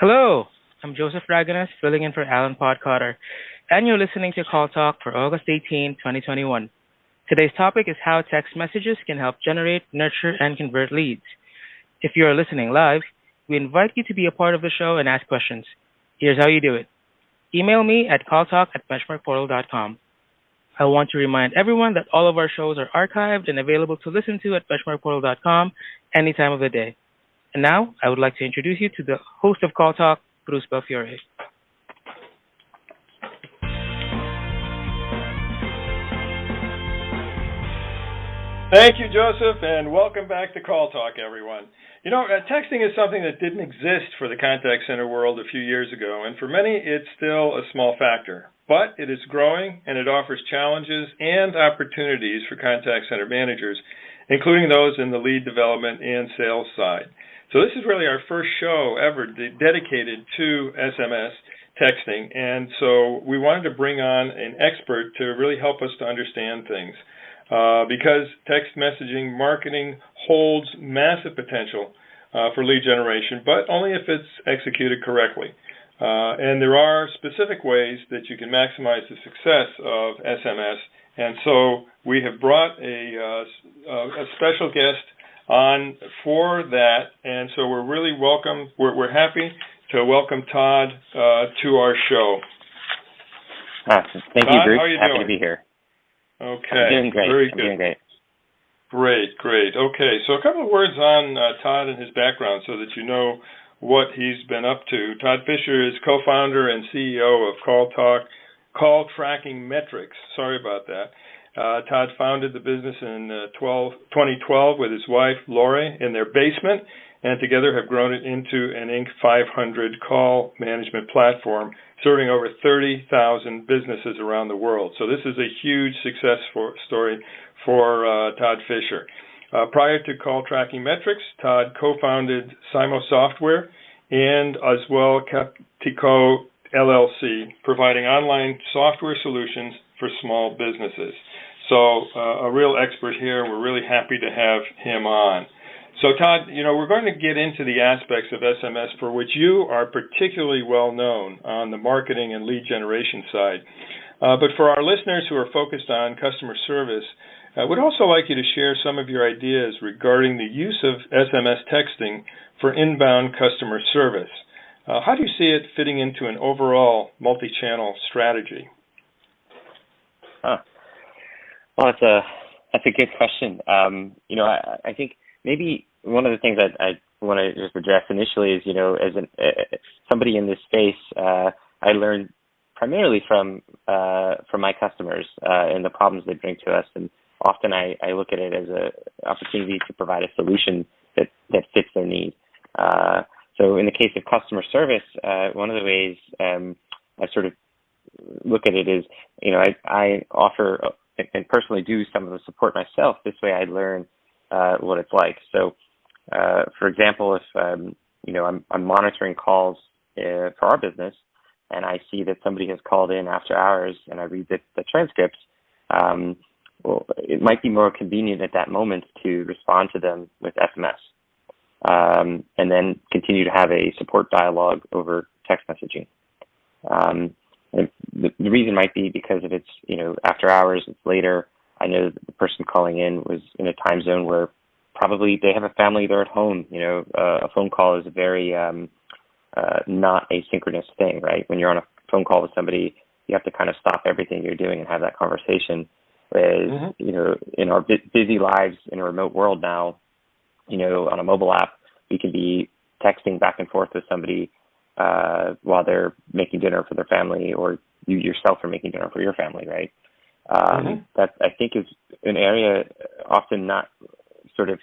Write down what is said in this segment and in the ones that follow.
Hello, I'm Joseph Raganas, filling in for Alan Podcotter, and you're listening to Call Talk for August 18, 2021. Today's topic is how text messages can help generate, nurture, and convert leads. If you are listening live, we invite you to be a part of the show and ask questions. Here's how you do it. Email me at calltalk@benchmarkportal.com. I want to remind everyone that all of our shows are archived and available to listen to at benchmarkportal.com any time of the day. And now, I would like to introduce you to the host of Call Talk, Bruce Belfiore. Thank you, Joseph, and welcome back to Call Talk, everyone. You know, texting is something that didn't exist for the contact center world a few years ago, and for many, it's still a small factor. But it is growing, and it offers challenges and opportunities for contact center managers, including those in the lead development and sales side. So this is really our first show ever dedicated to SMS texting, and so we wanted to bring on an expert to really help us to understand things. Because text messaging marketing holds massive potential for lead generation, but only if it's executed correctly. And there are specific ways that you can maximize the success of SMS, and so we have brought a special guest on for that, and so we're really we're happy to welcome Todd to our show. Thank Todd, you, Bruce. how are you Happy doing? to be here. Okay. I'm doing great. Very good. Doing great. Great. Okay, so a couple of words on Todd and his background so that you know what he's been up to. Todd Fisher is co-founder and CEO of CallTrackingMetrics. Sorry about that. Todd founded the business in 2012 with his wife, Laure, in their basement, and together have grown it into an Inc. 500 call management platform, serving over 30,000 businesses around the world. So this is a huge success story for Todd Fisher. Prior to CallTrackingMetrics, Todd co-founded SimoSoftware and as well Captico LLC, providing online software solutions for small businesses. So a real expert here, and we're really happy to have him on. So Todd, you know, we're going to get into the aspects of SMS for which you are particularly well known on the marketing and lead generation side. But for our listeners who are focused on customer service, I would also like you to share some of your ideas regarding the use of SMS texting for inbound customer service. How do you see it fitting into an overall multi-channel strategy? Well, that's a good question. You know, I think maybe one of the things that I want to just address initially is, you know, as somebody in this space, I learned primarily from my customers and the problems they bring to us, and often I look at it as an opportunity to provide a solution that fits their need. So in the case of customer service, one of the ways I sort of look at it is, you know, I offer and personally do some of the support myself. This way I learn what it's like. So, for example, if, you know, I'm monitoring calls for our business and I see that somebody has called in after hours and I read the transcripts, well, it might be more convenient at that moment to respond to them with SMS and then continue to have a support dialogue over text messaging. And the reason might be because if it's, you know, after hours, it's later. I know that the person calling in was in a time zone where probably they have a family, they're at home. You know, a phone call is a very not asynchronous thing, right? When you're on a phone call with somebody, you have to kind of stop everything you're doing and have that conversation. Whereas, you know, in our busy lives in a remote world now, you know, on a mobile app, we can be texting back and forth with somebody while they're making dinner for their family, or you yourself are making dinner for your family, right? That I think is an area often not sort of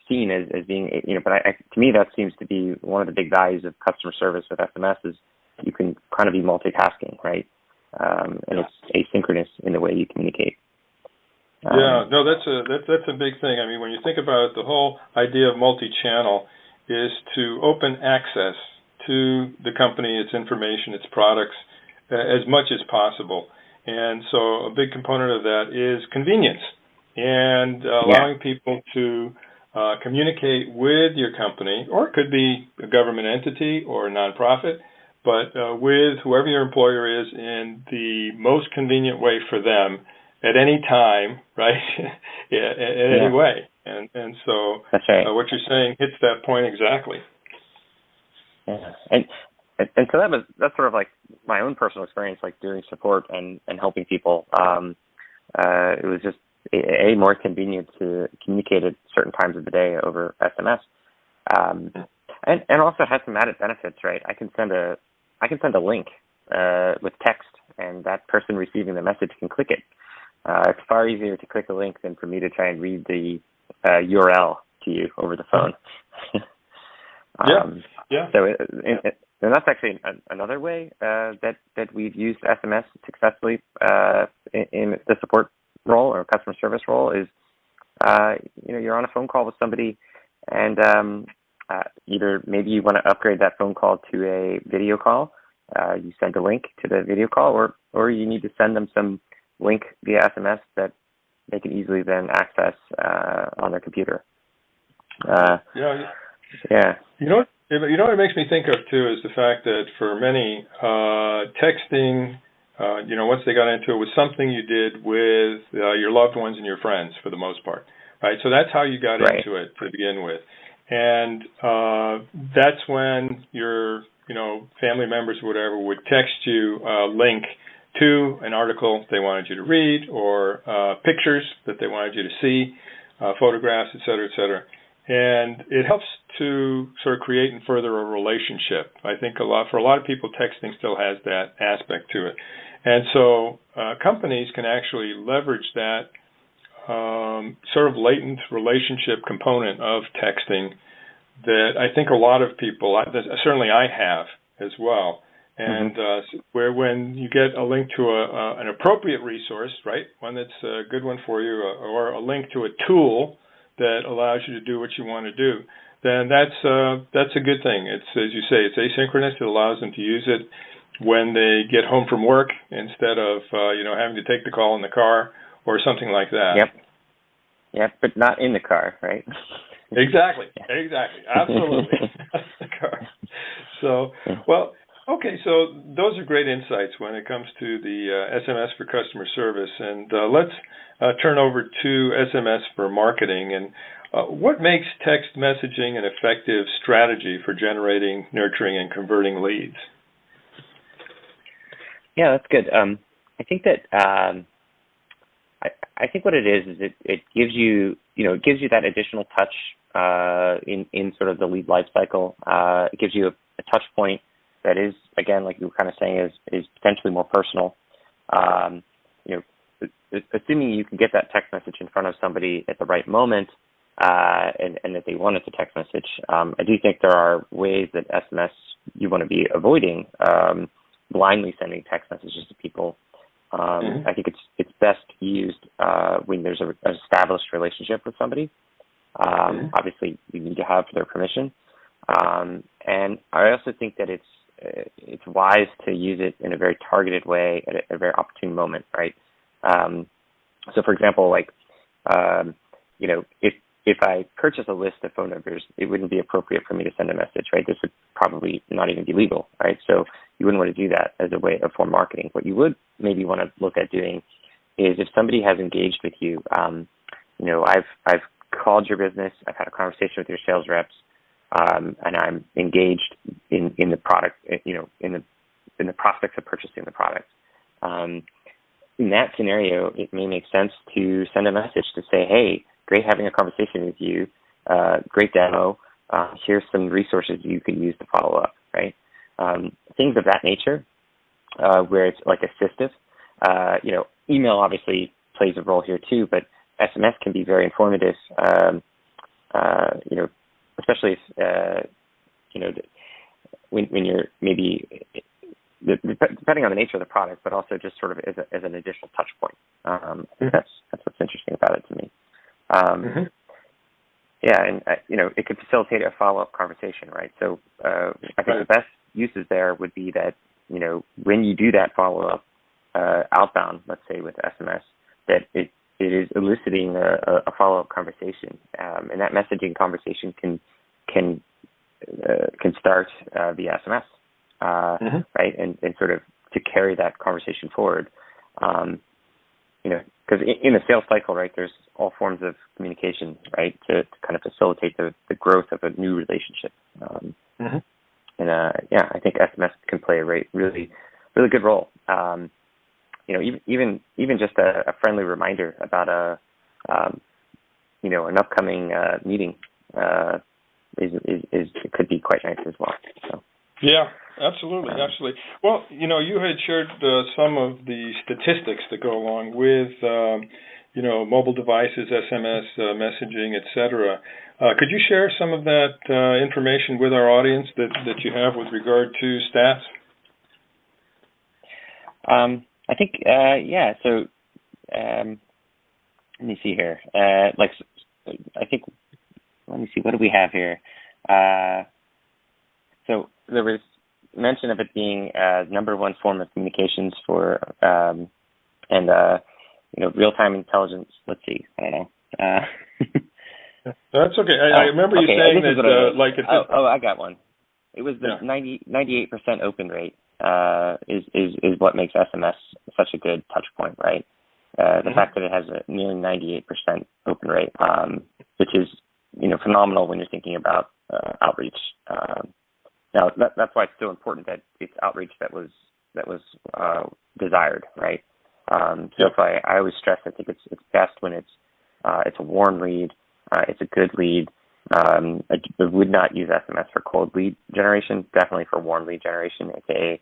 seen as being, you know, but to me that seems to be one of the big values of customer service with SMS is you can kind of be multitasking, right? And it's asynchronous in the way you communicate. No, that's a big thing. I mean, when you think about it, the whole idea of multi-channel is to open access to the company, its information, its products, as much as possible. And so a big component of that is convenience and allowing people to communicate with your company, or it could be a government entity or a nonprofit, but with whoever your employer is in the most convenient way for them at any time, right? In any way. And so that's right. What you're saying hits that point exactly. Yeah. And so that's sort of like my own personal experience, like doing support and helping people. It was just more convenient to communicate at certain times of the day over SMS, and also has some added benefits, right? I can send a link with text, and that person receiving the message can click it. It's far easier to click a link than for me to try and read the URL to you over the phone. Yeah. So, and that's actually another way that we've used SMS successfully in the support role or customer service role is, you're on a phone call with somebody, and either maybe you want to upgrade that phone call to a video call. You send a link to the video call, or you need to send them some link via SMS that they can easily then access on their computer. Yeah. You know what it makes me think of too is the fact that for many, texting, once they got into it, was something you did with your loved ones and your friends for the most part, right? So that's how you got into it to begin with, and that's when your family members or whatever would text you a link to an article they wanted you to read, or pictures that they wanted you to see, photographs, et cetera, and it helps to sort of create and further a relationship. I think for a lot of people, texting still has that aspect to it, and so companies can actually leverage that sort of latent relationship component of texting that I think a lot of people, certainly I have as well. And where when you get a link to an appropriate resource, right, one that's a good one for you, or a link to a tool that allows you to do what you want to do, then that's a good thing. It's, as you say, it's asynchronous. It allows them to use it when they get home from work instead of having to take the call in the car or something like that. Yep, but not in the car, right? Exactly, absolutely. The car. So, well. Okay, so those are great insights when it comes to the SMS for customer service. And let's turn over to SMS for marketing. And what makes text messaging an effective strategy for generating, nurturing, and converting leads? Yeah, that's good. I think that I think what it is it gives you that additional touch in sort of the lead life cycle. It gives you a touch point that is, again, like you were kind of saying, is potentially more personal. Assuming you can get that text message in front of somebody at the right moment, and that they want it to text message. I do think there are ways that SMS you want to be avoiding blindly sending text messages to people. I think it's best used when there's an established relationship with somebody. Obviously, you need to have their permission. And I also think that it's wise to use it in a very targeted way at a very opportune moment, right? So, for example, if I purchase a list of phone numbers, it wouldn't be appropriate for me to send a message, right? This would probably not even be legal, right? So you wouldn't want to do that as a way of form marketing. What you would maybe want to look at doing is if somebody has engaged with you, I've called your business, I've had a conversation with your sales reps, and I'm engaged in the product, in the prospects of purchasing the product. In that scenario, it may make sense to send a message to say, hey, great having a conversation with you, great demo, here's some resources you could use to follow up, right? Things of that nature, where it's like assistive. Email obviously plays a role here too, but SMS can be very informative, especially if, when you're maybe, depending on the nature of the product, but also just sort of as an additional touch point. I think that's what's interesting about it to me. Yeah, and, it could facilitate a follow-up conversation, right? So I think the best uses there would be that, when you do that follow-up outbound, let's say with SMS, that it it is eliciting a follow-up conversation, and that messaging conversation can start via SMS, right, and sort of to carry that conversation forward. Because in a sales cycle, right, there's all forms of communication, right, to kind of facilitate the growth of a new relationship. And I think SMS can play a really, really good role. Even just a friendly reminder about an upcoming meeting could be quite nice as well. So. Yeah, absolutely. Well, you had shared some of the statistics that go along with, mobile devices, SMS, messaging, etc. Could you share some of that information with our audience that you have with regard to stats? I think, So, let me see here. Let me see. What do we have here? So there was mention of it being number one form of communications for, real-time intelligence. Let's see. I don't know. That's okay. I remember you saying that, I got one. It was the 98% open rate is what makes SMS such a good touch point, right? The fact that it has a nearly 98% open rate, which is, phenomenal when you're thinking about outreach. Now, that's why it's so important that it's outreach that was desired, right? So if I always stress, I think it's best when it's a warm lead, it's a good lead. I would not use SMS for cold lead generation, definitely for warm lead generation, aka,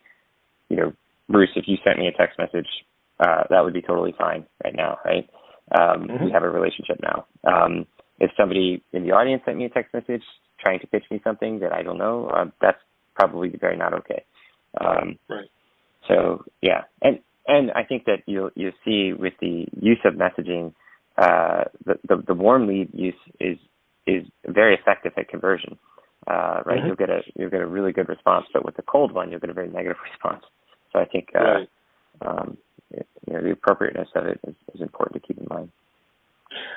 Bruce, if you sent me a text message, that would be totally fine right now, right? We have a relationship now. If somebody in the audience sent me a text message trying to pitch me something that I don't know, that's probably very not okay. Right. So yeah, and I think that you'll see with the use of messaging, the warm lead use is very effective at conversion. Right, you'll get a really good response, but with the cold one, you'll get a very negative response. So I think the appropriateness of it is important to keep in mind.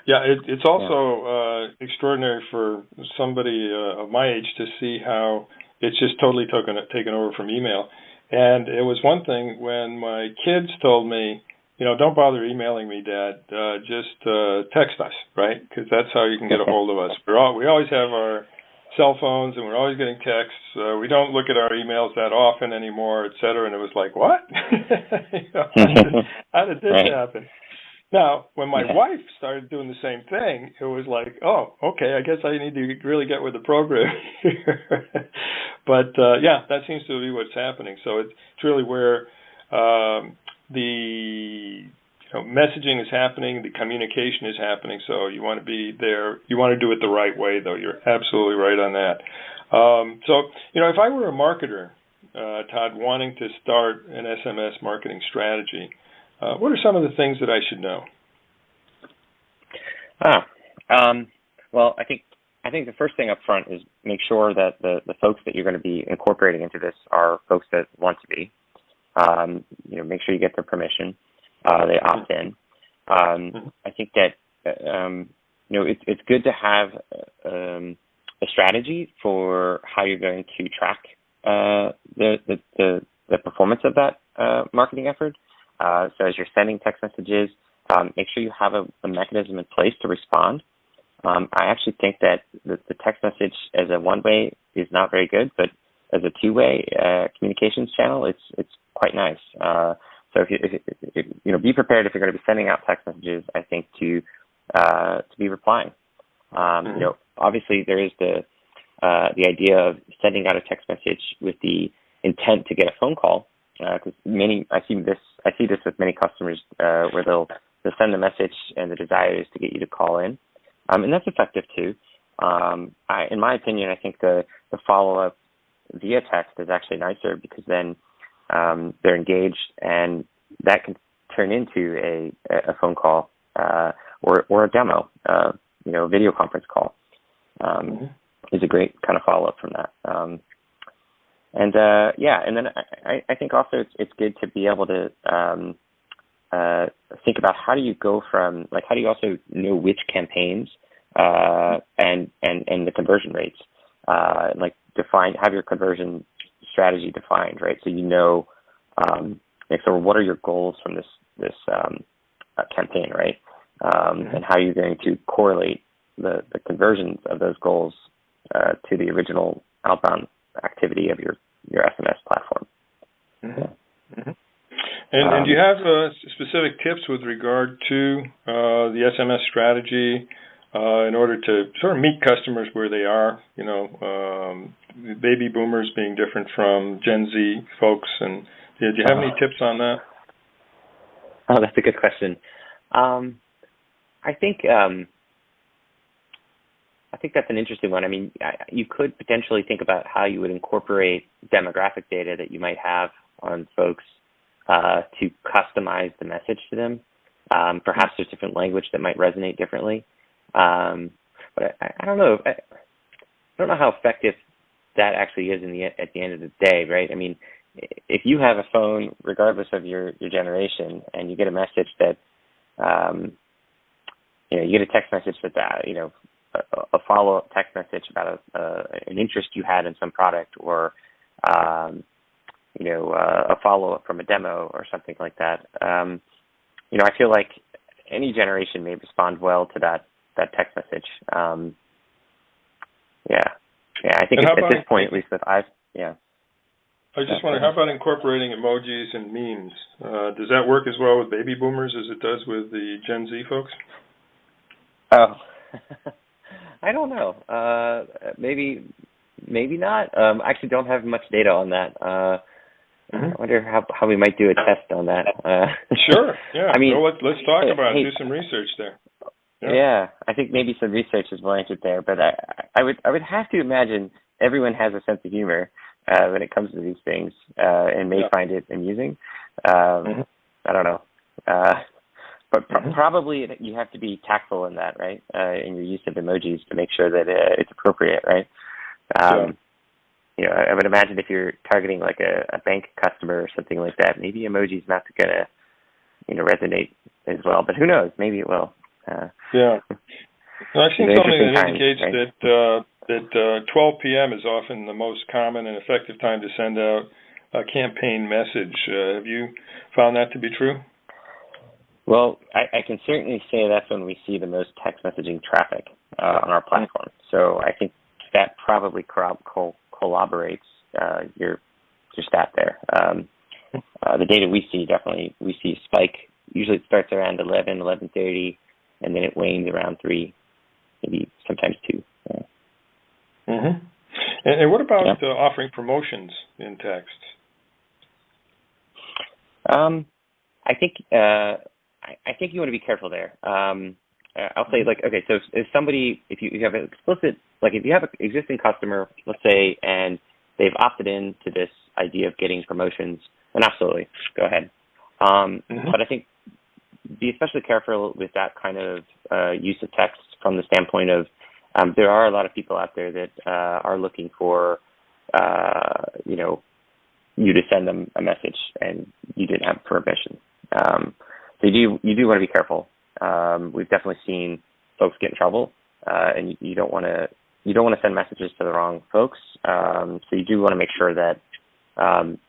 Yeah, it's also extraordinary for somebody of my age to see how it's just totally taken over from email. And it was one thing when my kids told me, don't bother emailing me, Dad. Just text us, right? Because that's how you can get a hold of us. We always have our cell phones, and we're always getting texts. We don't look at our emails that often anymore, et cetera. And it was like, what? How did this happen? Now, when my wife started doing the same thing, it was like, oh, okay, I guess I need to really get with the program here. But, that seems to be what's happening. So it's really where the messaging is happening, the communication is happening, so you want to be there. You want to do it the right way, though. You're absolutely right on that. If I were a marketer, Todd, wanting to start an SMS marketing strategy, what are some of the things that I should know? Well, I think the first thing up front is make sure that the folks that you're going to be incorporating into this are folks that want to be. Make sure you get their permission. They opt in. I think that it's good to have a strategy for how you're going to track the performance of that marketing effort. So as you're sending text messages, make sure you have a mechanism in place to respond. I actually think that the text message as a one-way is not very good, but as a two-way communications channel, it's quite nice. So if be prepared if you're going to be sending out text messages. I think to be replying. Obviously there is the idea of sending out a text message with the intent to get a phone call. Because I see this with many customers where they'll send a message and the desire is to get you to call in, and that's effective too. In my opinion, I think the follow-up via text is actually nicer because then they're engaged, and that can turn into a phone call or a demo. A video conference call is a great kind of follow-up from that. And then I think also it's good to be able to think about how do you go from, like, how do you also know which campaigns and the conversion rates, like have your conversion strategy defined, right? So you know, like, so what are your goals from this campaign, right? And how you're going to correlate the conversions of those goals to the original outbound activity of your SMS platform. Mm-hmm. Mm-hmm. And do you have specific tips with regard to the SMS strategy in order to sort of meet customers where they are? You know, baby boomers being different from Gen Z folks, and do you have any tips on that? Oh, that's a good question. I think that's an interesting one. I mean, you could potentially think about how you would incorporate demographic data that you might have on folks to customize the message to them. Perhaps there's different language that might resonate differently. But I don't know. I don't know how effective that actually is at the end of the day, right? I mean, if you have a phone, regardless of your generation, and you get a message that, you get a text message that, a follow-up text message about an interest you had in some product, or a follow-up from a demo or something like that. I feel like any generation may respond well to that text message. I think at this point, at least I just wonder, how about incorporating emojis and memes? Does that work as well with baby boomers as it does with the Gen Z folks? Oh, I don't know. Maybe not. I actually don't have much data on that. I wonder how we might do a test on that. Sure. Yeah. I mean, let's talk about it. Do some research there. Yeah, I think maybe some research is warranted there, but I would have to imagine everyone has a sense of humor when it comes to these things, and may find it amusing. I don't know. But probably you have to be tactful in that, right? In your use of emojis to make sure that it's appropriate, right? I would imagine if you're targeting like a bank customer or something like that, maybe emoji's not gonna, resonate as well. But who knows? Maybe it will. I've seen something that indicates that 12 p.m. is often the most common and effective time to send out a campaign message. Have you found that to be true? Well, I can certainly say that's when we see the most text messaging traffic on our platform. So I think that probably corroborates your stat there. The data we see a spike. Usually it starts around 11:30, and then it wanes around 3, maybe sometimes 2. And what about offering promotions in text? I think you want to be careful there. I'll say, so if you have an explicit, if you have an existing customer, let's say, and they've opted in to this idea of getting promotions, then absolutely, go ahead. But I think be especially careful with that kind of use of text from the standpoint of there are a lot of people out there that are looking for, you to send them a message and you didn't have permission. So you do want to be careful. We've definitely seen folks get in trouble, and you don't want to send messages to the wrong folks. So you do want to make sure that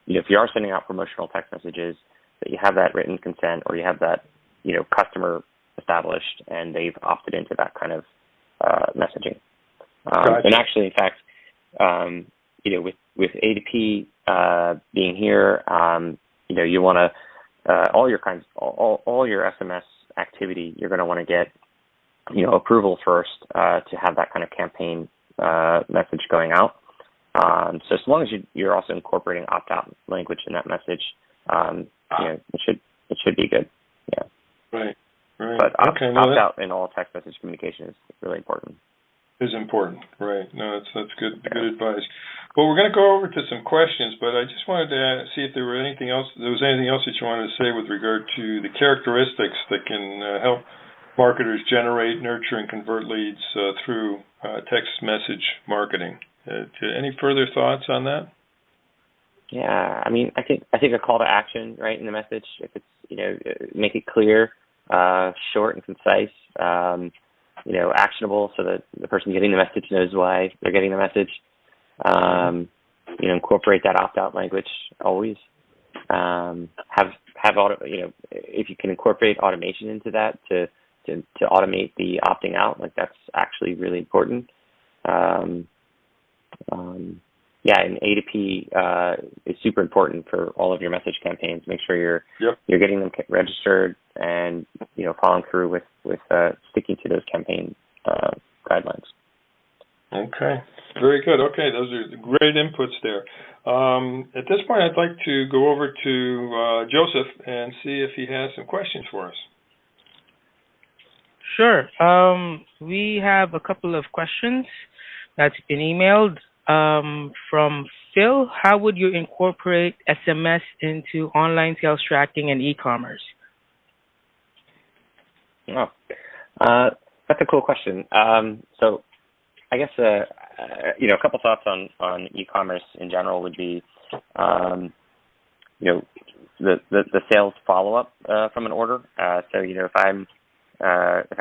if you are sending out promotional text messages, that you have that written consent, or you have that customer established and they've opted into that kind of messaging. Gotcha. And actually, in fact, with A2P being here, you want to all your SMS activity, you're going to want to get approval first to have that kind of campaign message going out. So as long as you're also incorporating opt-out language in that message, it should be good. Yeah. Right. But opt-out in all text message communication is really important. Is important, right? No, that's good. Good advice. Well, we're going to go over to some questions, but I just wanted to see if there was anything else that you wanted to say with regard to the characteristics that can help marketers generate, nurture, and convert leads through text message marketing. Any further thoughts on that? Yeah, I mean, I think a call to action, right, in the message, if it's, make it clear, short and concise, actionable, so that the person getting the message knows why they're getting the message. Incorporate that opt-out language always. Have auto, if you can incorporate automation into that to automate the opting out, like that's actually really important. And A2P is super important for all of your message campaigns. Make sure you're getting them registered and following through with sticking to those campaign guidelines. Okay, very good. Okay, those are great inputs there. At this point, I'd like to go over to Joseph and see if he has some questions for us. Sure. We have a couple of questions that's been emailed from Phil. How would you incorporate SMS into online sales tracking and e-commerce? Oh, that's a cool question. So I guess, a couple thoughts on e-commerce in general would be, the sales follow-up from an order. So, if I've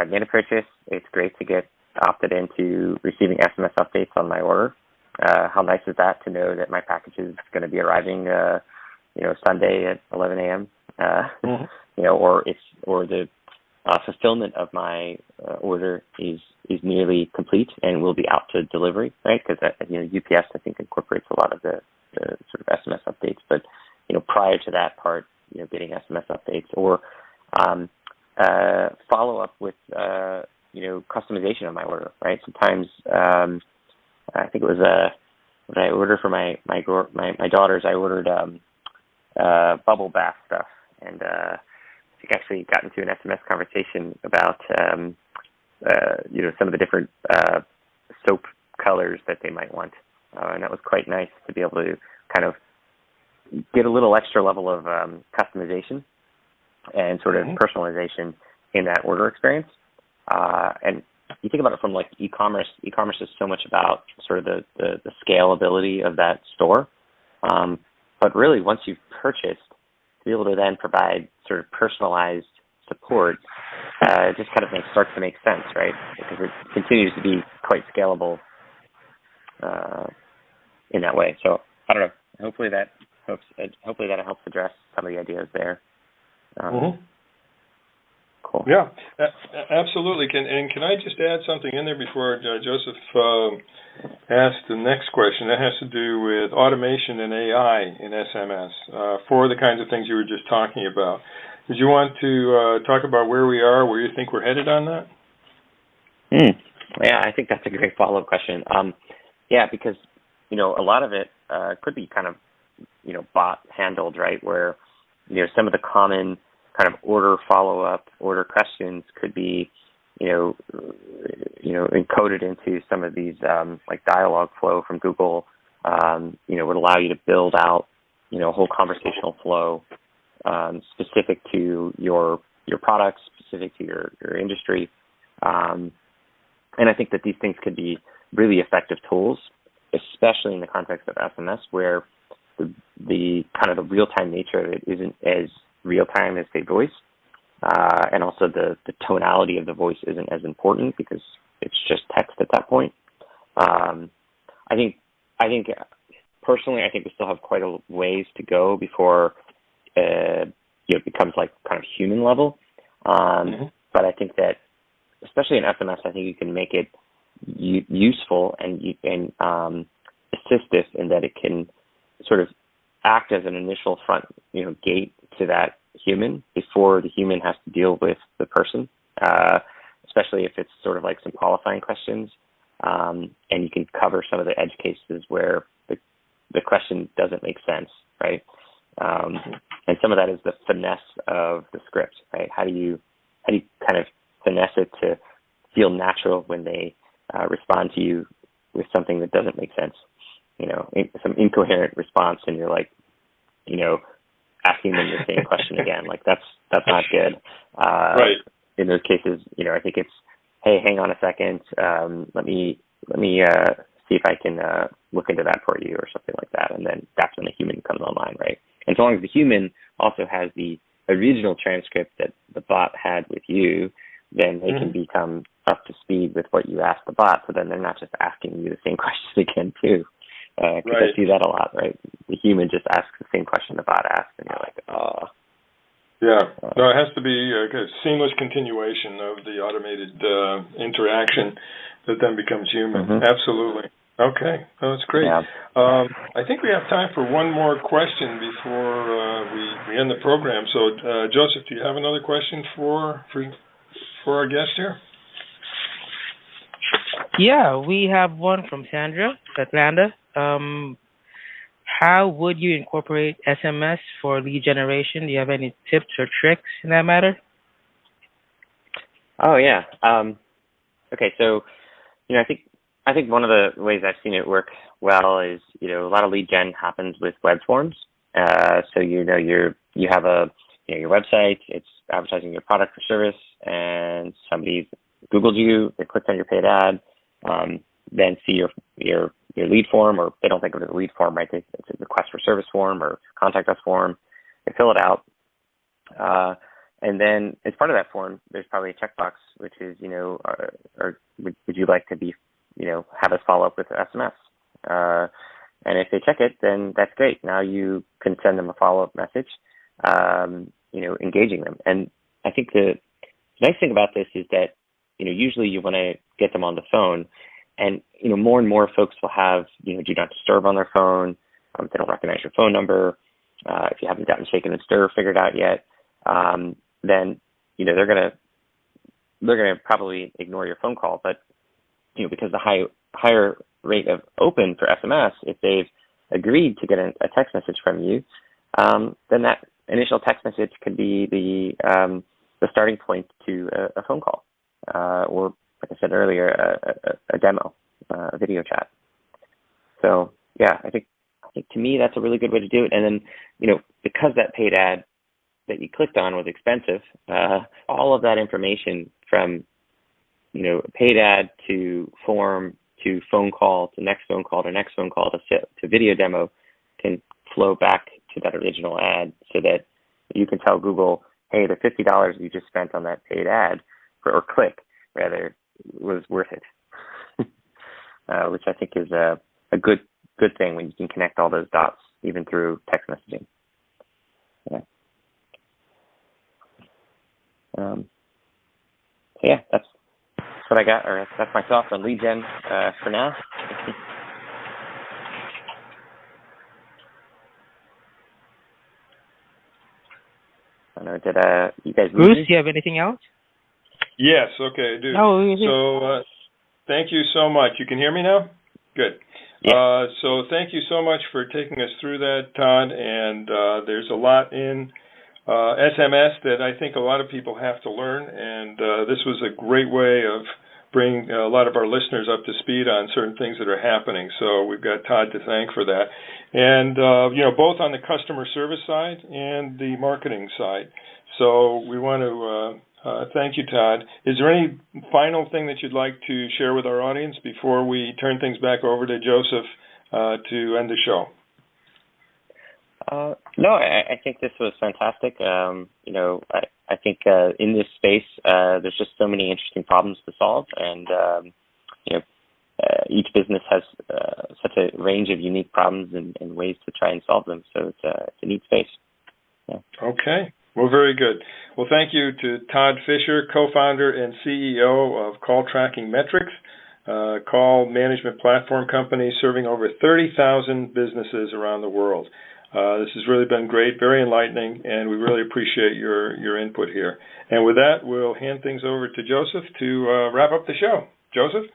made a purchase, it's great to get opted into receiving SMS updates on my order. How nice is that to know that my package is going to be arriving, Sunday at 11 a.m. Or the fulfillment of my order is nearly complete and will be out to delivery, right? Because UPS I think incorporates a lot of the sort of SMS updates, but prior to that part, getting SMS updates or follow up with customization of my order, right? Sometimes I think it was when I ordered for my daughters, I ordered bubble bath stuff, and I think actually got into an SMS conversation about some of the different soap colors that they might want, and that was quite nice to be able to kind of get a little extra level of customization and sort of personalization in that order experience. And you think about it from like e-commerce. E-commerce is so much about sort of the scalability of that store. But really, once you've purchased, to be able to then provide sort of personalized support, it just kind of starts to make sense, right? Because it continues to be quite scalable in that way. So I don't know. Hopefully that helps address some of the ideas there. Cool. Yeah, absolutely. Can I just add something in there before Joseph asks the next question? That has to do with automation and AI in SMS for the kinds of things you were just talking about. Did you want to talk about where we are, where you think we're headed on that? Yeah, I think that's a great follow-up question. Because a lot of it could be kind of bot handled, right? Where some of the common kind of order follow-up, order questions could be, encoded into some of these like dialogue flow from Google. Would allow you to build out, a whole conversational flow specific to your products, specific to your industry. And I think that these things could be really effective tools, especially in the context of SMS, where the kind of the real-time nature of it isn't as real-time as, say, voice. And also the tonality of the voice isn't as important because it's just text at that point. I think personally, I think we still have quite a ways to go before it becomes like kind of human level. But I think that, especially in SMS, I think you can make it useful and assistive in that it can sort of act as an initial front, gate to that human before the human has to deal with the person, especially if it's sort of like some qualifying questions. And you can cover some of the edge cases where the question doesn't make sense, right? And some of that is the finesse of the script, right? How do you kind of finesse it to feel natural when they respond to you with something that doesn't make sense, some incoherent response, and you're like, asking them the same question again. Like that's not good. Right. In those cases, I think it's, hey, hang on a second. Let me see if I can look into that for you or something like that. And then that's when the human comes long as the human also has the original transcript that the bot had with you, then they can become up to speed with what you asked the bot, so then they're not just asking you the same question again, too. Because I see that a lot, right? The human just asks the same question the bot asked, and you're like, oh. Yeah. No, it has to be a seamless continuation of the automated interaction that then becomes human. Absolutely. Okay. Oh, that's great. Yeah. I think we have time for one more question before we end the program. So, Joseph, do you have another question for our guest here? Yeah, we have one from Sandra, Atlanta. How would you incorporate SMS for lead generation? Do you have any tips or tricks in that matter? Oh, yeah. Okay, so, I think one of the ways I've seen it work well is, a lot of lead gen happens with web forms. So, you have your website, it's advertising your product or service, and somebody Googled you, they clicked on your paid ad, then see your lead form, or they don't think of it as a lead form, right? It's a request for service form or contact us form. They fill it out. And then as part of that form, there's probably a checkbox, which is, or would you like to be, have us follow up with SMS? And if they check it, then that's great. Now you can send them a follow-up message, engaging them. And I think the nice thing about this is that, usually you want to get them on the phone, and, more and more folks will have, do not disturb on their phone. They don't recognize your phone number. If you haven't gotten shaken and stir figured out yet, then, they're going to probably ignore your phone call. But, because the higher rate of open for SMS, if they've agreed to get a text message from you, then that initial text message could be the starting point to a phone call, or, like I said earlier, a demo, a video chat. So yeah, I think to me that's a really good way to do it. And then because that paid ad that you clicked on was expensive, all of that information from paid ad to form to phone call to next phone call to next phone call to video demo can flow back to that original ad, so that you can tell Google, hey, the $50 you just spent on that paid ad or click rather was worth it, which I think is a good thing when you can connect all those dots even through text messaging. Yeah. So yeah, that's what I got, or that's my thoughts on lead gen for now. I don't know, did you guys Bruce, do you have anything else? Yes, okay, I do. So thank you so much. You can hear me now? Good. Yeah. So thank you so much for taking us through that, Todd. And there's a lot in SMS that I think a lot of people have to learn. And this was a great way of bringing a lot of our listeners up to speed on certain things that are happening. So we've got Todd to thank for that. And, both on the customer service side and the marketing side. So we want to thank you, Todd. Is there any final thing that you'd like to share with our audience before we turn things back over to Joseph to end the show? No, I think this was fantastic. I think in this space, there's just so many interesting problems to solve, and each business has such a range of unique problems and ways to try and solve them. So it's a neat space. Yeah. Okay. Well, very good. Well, thank you to Todd Fisher, co-founder and CEO of CallTrackingMetrics, call management platform company serving over 30,000 businesses around the world. This has really been great, very enlightening, and we really appreciate your input here. And with that, we'll hand things over to Joseph to wrap up the show. Joseph?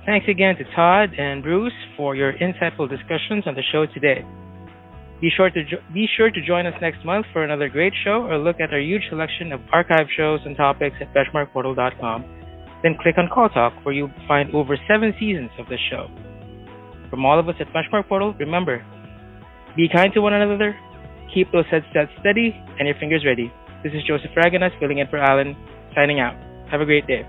Thanks again to Todd and Bruce for your insightful discussions on the show today. Be sure to join us next month for another great show, or look at our huge selection of archive shows and topics at BenchmarkPortal.com. Then click on CallTalk, where you'll find over 7 seasons of the show. From all of us at Benchmark Portal, remember, be kind to one another, keep those heads steady, and your fingers ready. This is Joseph Raganas filling in for Alan, signing out. Have a great day.